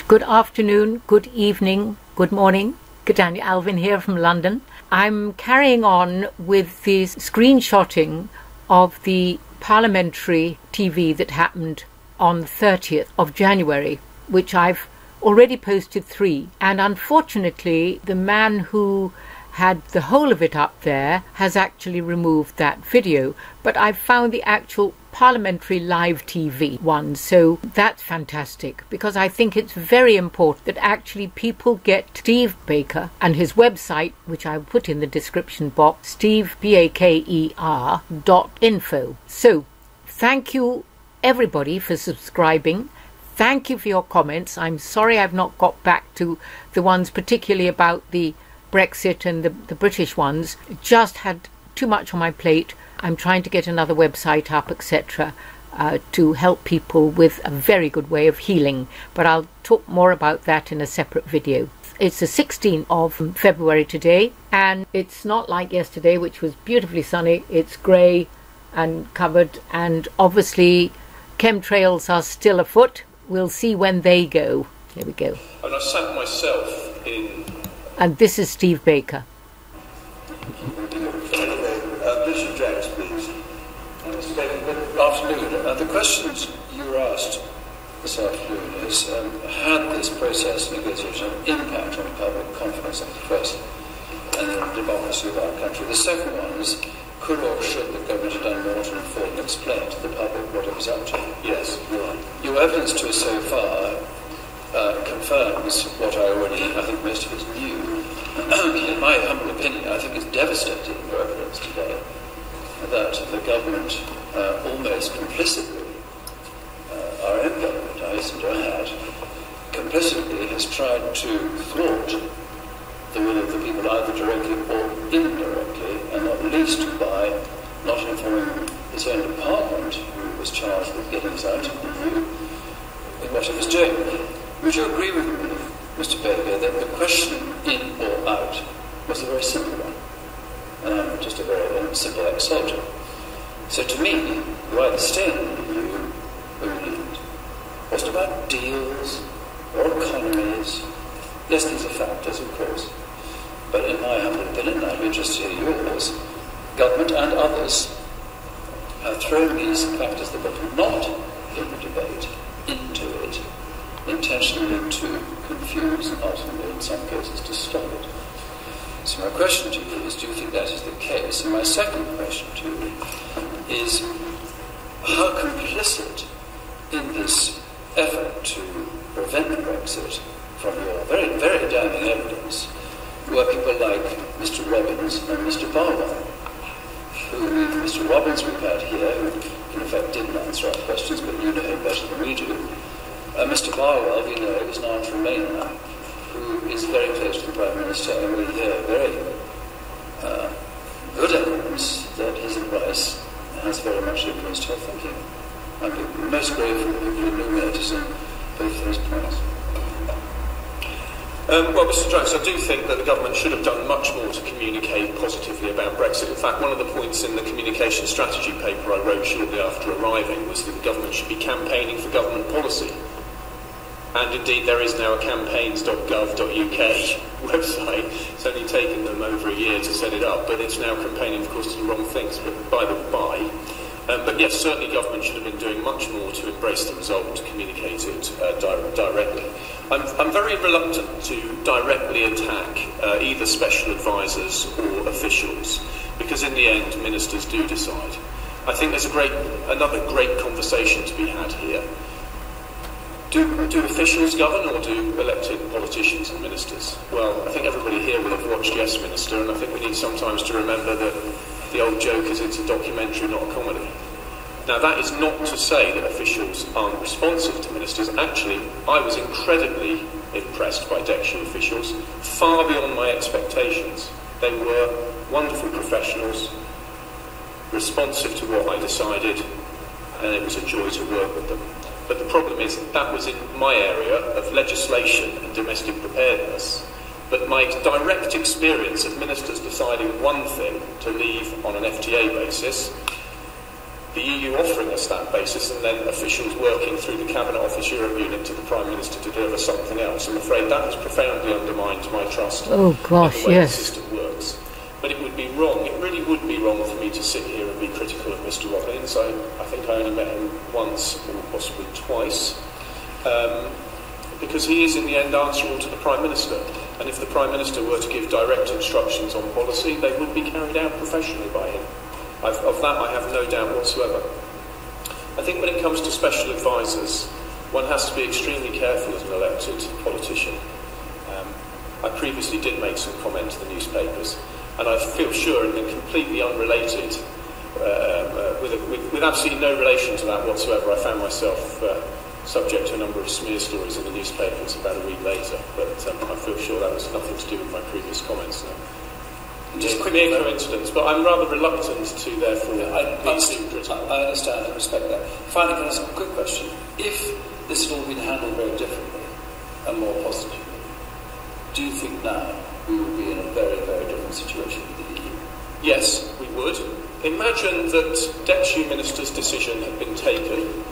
Good afternoon, good evening, good morning. Daniel Alvin here from London. I'm carrying on with the screenshotting of the parliamentary TV that happened on the 30th of January, which I've already posted 3. And unfortunately, the man who had the whole of it up there has actually removed that video. But I've found the actual parliamentary live TV one, so that's fantastic, because I think it's very important that actually people get Steve Baker and his website, which I'll put in the description box, stevebaker.info. So thank you everybody for subscribing. Thank you for your comments. I'm sorry I've not got back to the ones particularly about the Brexit and the British ones. Just had too much on my plate. I'm trying to get another website up, etc., to help people with a very good way of healing. But I'll talk more about that in a separate video. It's the 16th of February today, and it's not like yesterday, which was beautifully sunny. It's grey and covered, and obviously chemtrails are still afoot. We'll see when they go. Here we go. And I sat myself in... And this is Steve Baker. Bishop James, please. Mr. Baker, good afternoon. The questions you were asked this afternoon is, had this process negotiation an impact on public confidence in the press and in democracy of our country? The second one is, could or should the government have done more to inform and explain to the public what it was up to? Yes. Your evidence to us so far confirms what I think most of us knew. In my humble opinion, I think it's devastating, your evidence today, that the government, almost complicitly, our own government, I hasten to add, complicitly has tried to thwart the will of the people either directly or indirectly, and not least by not informing its own department, who was charged with getting us out of the view, in what it was doing. Would you agree with me, Mr. Baker, that the question in or out was a very simple one? And I'm just a very simple ex-soldier. So to me, you either stay in the EU or you leave. It wasn't about deals or economies. Yes, these are factors, of course. But in my humble opinion, I'd be interested in yours, government and others have thrown these factors that were not in the debate into it, intentionally to confuse and ultimately, in some cases, to stop it. So my question to you is, do you think that is the case? And my second question to you is, how complicit in this effort to prevent Brexit from your very, very damning evidence were people like Mr. Robbins and Mr. Barwell, who, Mr. Robbins we've had here, who in effect didn't answer our questions, but you know him better than we do. Mr. Barwell, we know, is an Remainer, who is very close to the Prime Minister, and we hear very good evidence that his advice has very much influenced her thinking. I'd be most grateful if you illuminated both those points. Well, Mr. Jones, I do think that the government should have done much more to communicate positively about Brexit. In fact, one of the points in the communication strategy paper I wrote shortly after arriving was that the government should be campaigning for government policy. And indeed, there is now a campaigns.gov.uk website. It's only taken them over a year to set it up, but it's now campaigning, of course, to the wrong things, but by the by. But yes, certainly government should have been doing much more to embrace the result, to communicate it directly. I'm very reluctant to directly attack either special advisors or officials, because in the end, ministers do decide. I think there's another great conversation to be had here. Do officials govern, or do elected politicians and ministers? Well, I think everybody here will have watched Yes Minister, and I think we need sometimes to remember that the old joke is it's a documentary, not a comedy. Now, that is not to say that officials aren't responsive to ministers. Actually, I was incredibly impressed by DECSHA officials, far beyond my expectations. They were wonderful professionals, responsive to what I decided, and it was a joy to work with them. But the problem is that was in my area of legislation and domestic preparedness. But my direct experience of ministers deciding one thing to leave on an FTA basis the EU offering us that basis, and then officials working through the Cabinet Office Europe unit to the Prime Minister to deliver something else. I'm afraid that has profoundly undermined my trust in the way the system works. But it would be wrong, it really would be wrong for me to sit here and be critical of Mr. Robbins. I think I only met him once or possibly twice, because he is in the end answerable to the Prime Minister. And if the Prime Minister were to give direct instructions on policy, they would be carried out professionally by him. Of that I have no doubt whatsoever. I think when it comes to special advisors, one has to be extremely careful as an elected politician. I previously did make some comment to the newspapers, and I feel sure, and completely unrelated, with absolutely no relation to that whatsoever, I found myself subject to a number of smear stories in the newspapers about a week later, but I feel sure that was nothing to do with my previous comments. No. Just a mere coincidence, but I'm rather reluctant to therefore be secret. I understand and respect that. Finally, can I ask a quick question? If this had all been handled very differently and more positively, do you think now we would be in a very, very different situation with the EU? Yes, we would. Imagine that Deputy Minister's decision had been taken,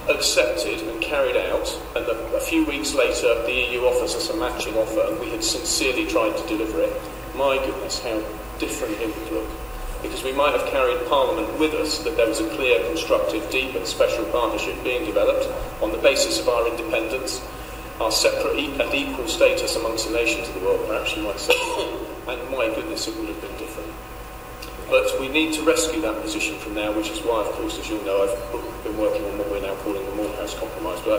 accepted and carried out, and that a few weeks later the EU offers us a matching offer and we had sincerely tried to deliver it. My goodness, how different it would look. Because we might have carried Parliament with us that there was a clear, constructive, deep and special partnership being developed on the basis of our independence, our separate and equal status amongst the nations of the world, perhaps you might say. And my goodness, it would have been different. But we need to rescue that position from now, which is why, of course, as you'll know, I've been working on what we're now calling the Morehouse Compromise, but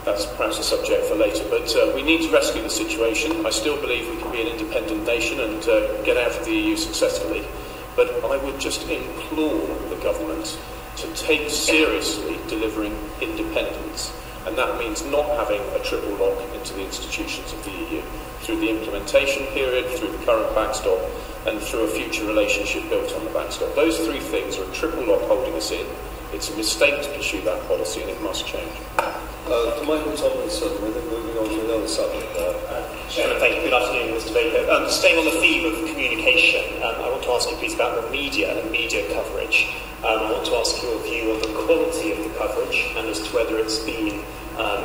that's perhaps a subject for later. But we need to rescue the situation. I still believe we can be an independent nation and get out of the EU successfully. But I would just implore the government to take seriously delivering independence. And that means not having a triple lock into the institutions of the EU, through the implementation period, through the current backstop, and through a future relationship built on the backstop. Those three things are a triple lock holding us in. It's a mistake to pursue that policy, and it must change. To Michael Tomlinson, moving on to another subject. Chairman, thank you. Good afternoon, Mr. Baker. Staying on the theme of communication, I want to ask you please about the media and media coverage. I want to ask your view on the quality of the coverage and as to whether it's been,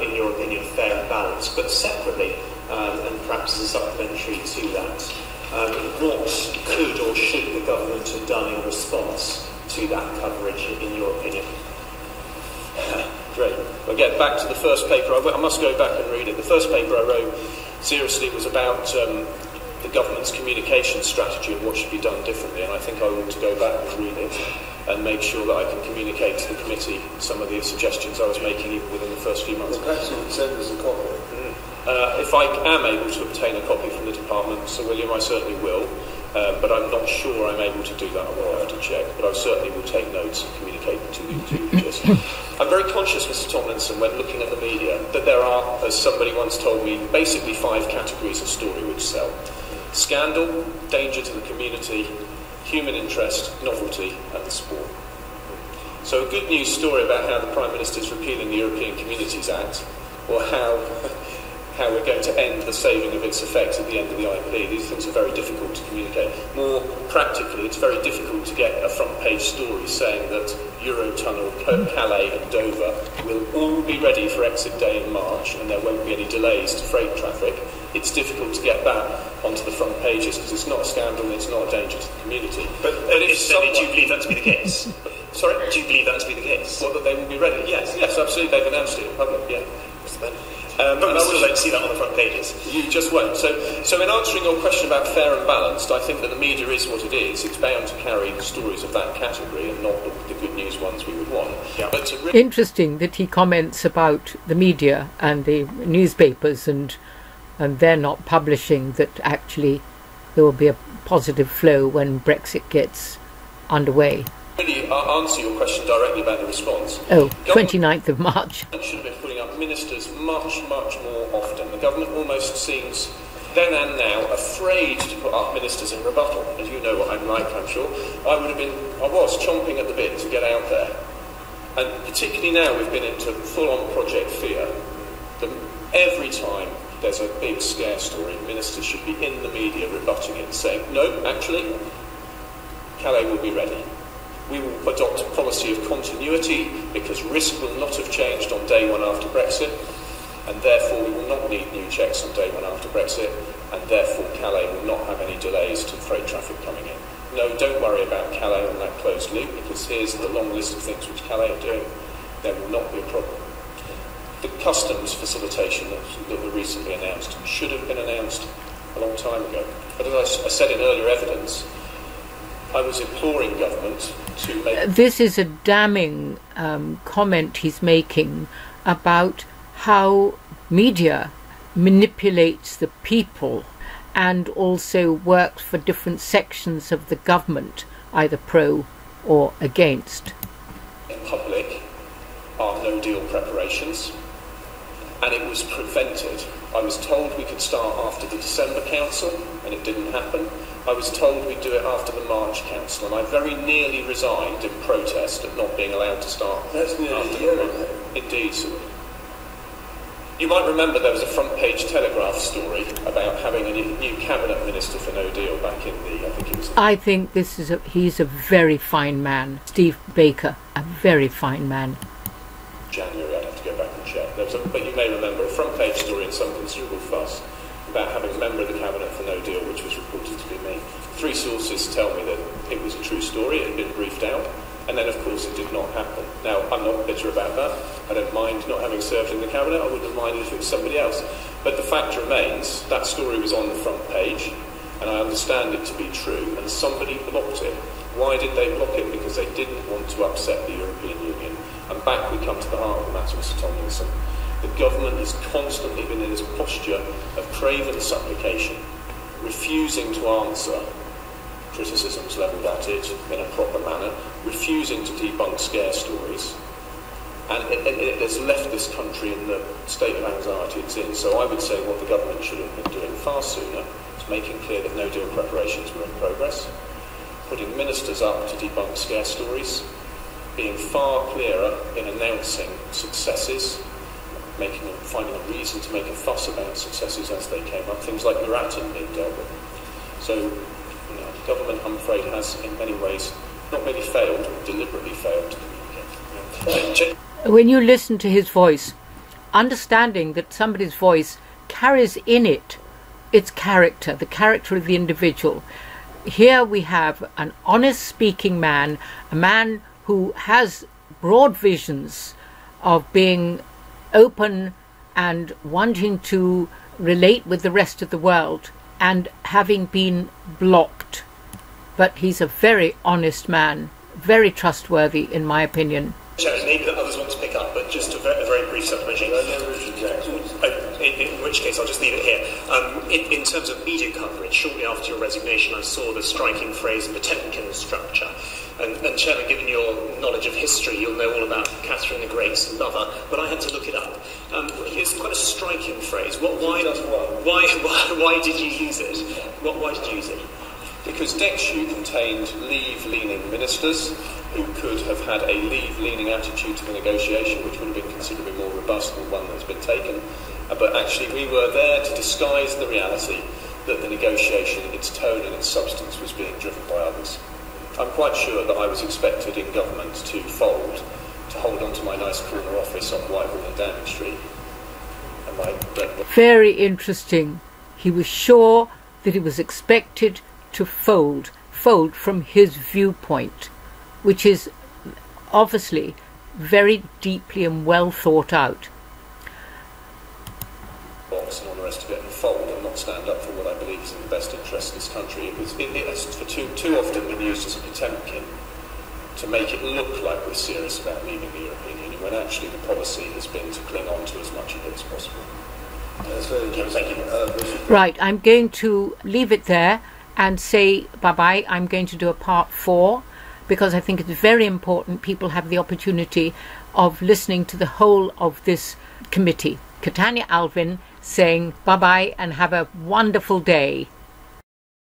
in your opinion, fair and balanced. But separately, and perhaps as a supplementary to that, what could or should the government have done in response to that coverage, in your opinion? Great. I'll get back to the first paper. I must go back and read it. The first paper I wrote, seriously, was about the government's communication strategy and what should be done differently, and I think I ought to go back and read it and make sure that I can communicate to the committee some of the suggestions I was making even within the first few months. Well, perhaps you can send us a copy. If I am able to obtain a copy from the department, Sir William, I certainly will, but I'm not sure I'm able to do that. I will have to check, but I certainly will take notes and communicate to you. I'm very conscious, Mr. Tomlinson, when looking at the media, that there are, as somebody once told me, basically 5 categories of story which sell. Scandal, danger to the community, human interest, novelty, and the sport. So a good news story about how the Prime Minister is repealing the European Communities Act, or how we're going to end the saving of its effects at the end of the IPD. These things are very difficult to communicate. More practically, it's very difficult to get a front-page story saying that Eurotunnel, Calais and Dover will all be ready for exit day in March and there won't be any delays to freight traffic. It's difficult to get that onto the front pages because it's not a scandal and it's not a danger to the community. But if someone... Do you believe that to be the case? Sorry? Do you believe that to be the case? Well, that they will be ready? Yes, absolutely. They've announced it in public, yeah. But we still don't see that on the front pages. You just won't. So in answering your question about fair and balanced, I think that the media is what it is. It's bound to carry the stories of that category and not the good news ones we would want. Yeah. But Interesting that he comments about the media and the newspapers and they're not publishing that actually there will be a positive flow when Brexit gets underway. Really answer your question directly about the response. Oh, 29th of March. Should have been putting up ministers much more often. The government almost seems, then and now, afraid to put up ministers in rebuttal. And you know what I'm like, I'm sure. I was chomping at the bit to get out there. And particularly now we've been into full-on Project Fear. Every time there's a big scare story, ministers should be in the media rebutting it, saying, no, actually, Calais will be ready. We will adopt a policy of continuity because risk will not have changed on day one after Brexit, and therefore we will not need new checks on day one after Brexit, and therefore Calais will not have any delays to freight traffic coming in. No, don't worry about Calais on that closed loop, because here's the long list of things which Calais are doing. There will not be a problem. The customs facilitation that were recently announced should have been announced a long time ago. But as I said in earlier evidence, I was imploring government to make... This is a damning comment he's making about how media manipulates the people and also works for different sections of the government, either pro or against. In public are no deal preparations, and it was prevented. I was told we could start after the December Council, and it didn't happen. I was told we'd do it after the March Council, and I very nearly resigned in protest at not being allowed to start. That's nearly a year ago. Indeed, sir. You might remember there was a front-page Telegraph story about having a new cabinet minister for no deal back in the, I think it was... I think he's a very fine man. Steve Baker, a very fine man. January, I'd have to go back and check. But you may remember a front-page story in some considerable fuss about having a member of the cabinet for no deal, which was reported to be me. 3 sources tell me that it was a true story, it had been briefed out, and then, of course, it did not happen. Now, I'm not bitter about that. I don't mind not having served in the cabinet. I wouldn't have minded if it was somebody else. But the fact remains, that story was on the front page, and I understand it to be true, and somebody blocked it. Why did they block it? Because they didn't want to upset the European Union. And back we come to the heart of the matter, Mr. Tomlinson. The government has constantly been in this posture of craven supplication, refusing to answer criticisms levelled at it in a proper manner, refusing to debunk scare stories, and it has left this country in the state of anxiety it's in. So I would say what the government should have been doing far sooner is making clear that no deal preparations were in progress, putting ministers up to debunk scare stories, being far clearer in announcing successes, finding a reason to make a fuss about successes as they came up, things like Muratin being dealt with. So, the government, I'm afraid, has in many ways not merely failed, but deliberately failed to communicate. When you listen to his voice, understanding that somebody's voice carries in it its character, the character of the individual. Here we have an honest speaking man, a man who has broad visions of being open and wanting to relate with the rest of the world, and having been blocked. But he's a very honest man, very trustworthy in my opinion. Maybe that others want to pick up, but just a very brief supplementary. In which case I'll just leave it here. In terms of media coverage, shortly after your resignation I saw the striking phrase Potemkin structure. And Chairman, given your knowledge of history, you'll know all about Catherine the Great's lover, but I had to look it up. It's quite a striking phrase. Why did you use it? Why did you use it? Because DEXU contained leave-leaning ministers who could have had a leave-leaning attitude to the negotiation, which would have been considerably more robust than one that's been taken. But actually we were there to disguise the reality that the negotiation, its tone and its substance was being driven by others. I'm quite sure that I was expected in government to fold, to hold on to my nice corner office on Whitehall and Downing Street. And very interesting. He was sure that he was expected to fold from his viewpoint, which is obviously very deeply and well thought out. And all the rest of it, and fold and not stand up for what I believe is in the best interest of this country. It has for too often been used as a Potemkin to make it look like we're serious about leaving the European Union, when actually the policy has been to cling on to as much of it as possible. That's very interesting. Thank you. Right, I'm going to leave it there and say bye-bye. I'm going to do a part 4 because I think it's very important people have the opportunity of listening to the whole of this committee. Catania Alvin saying bye-bye and have a wonderful day.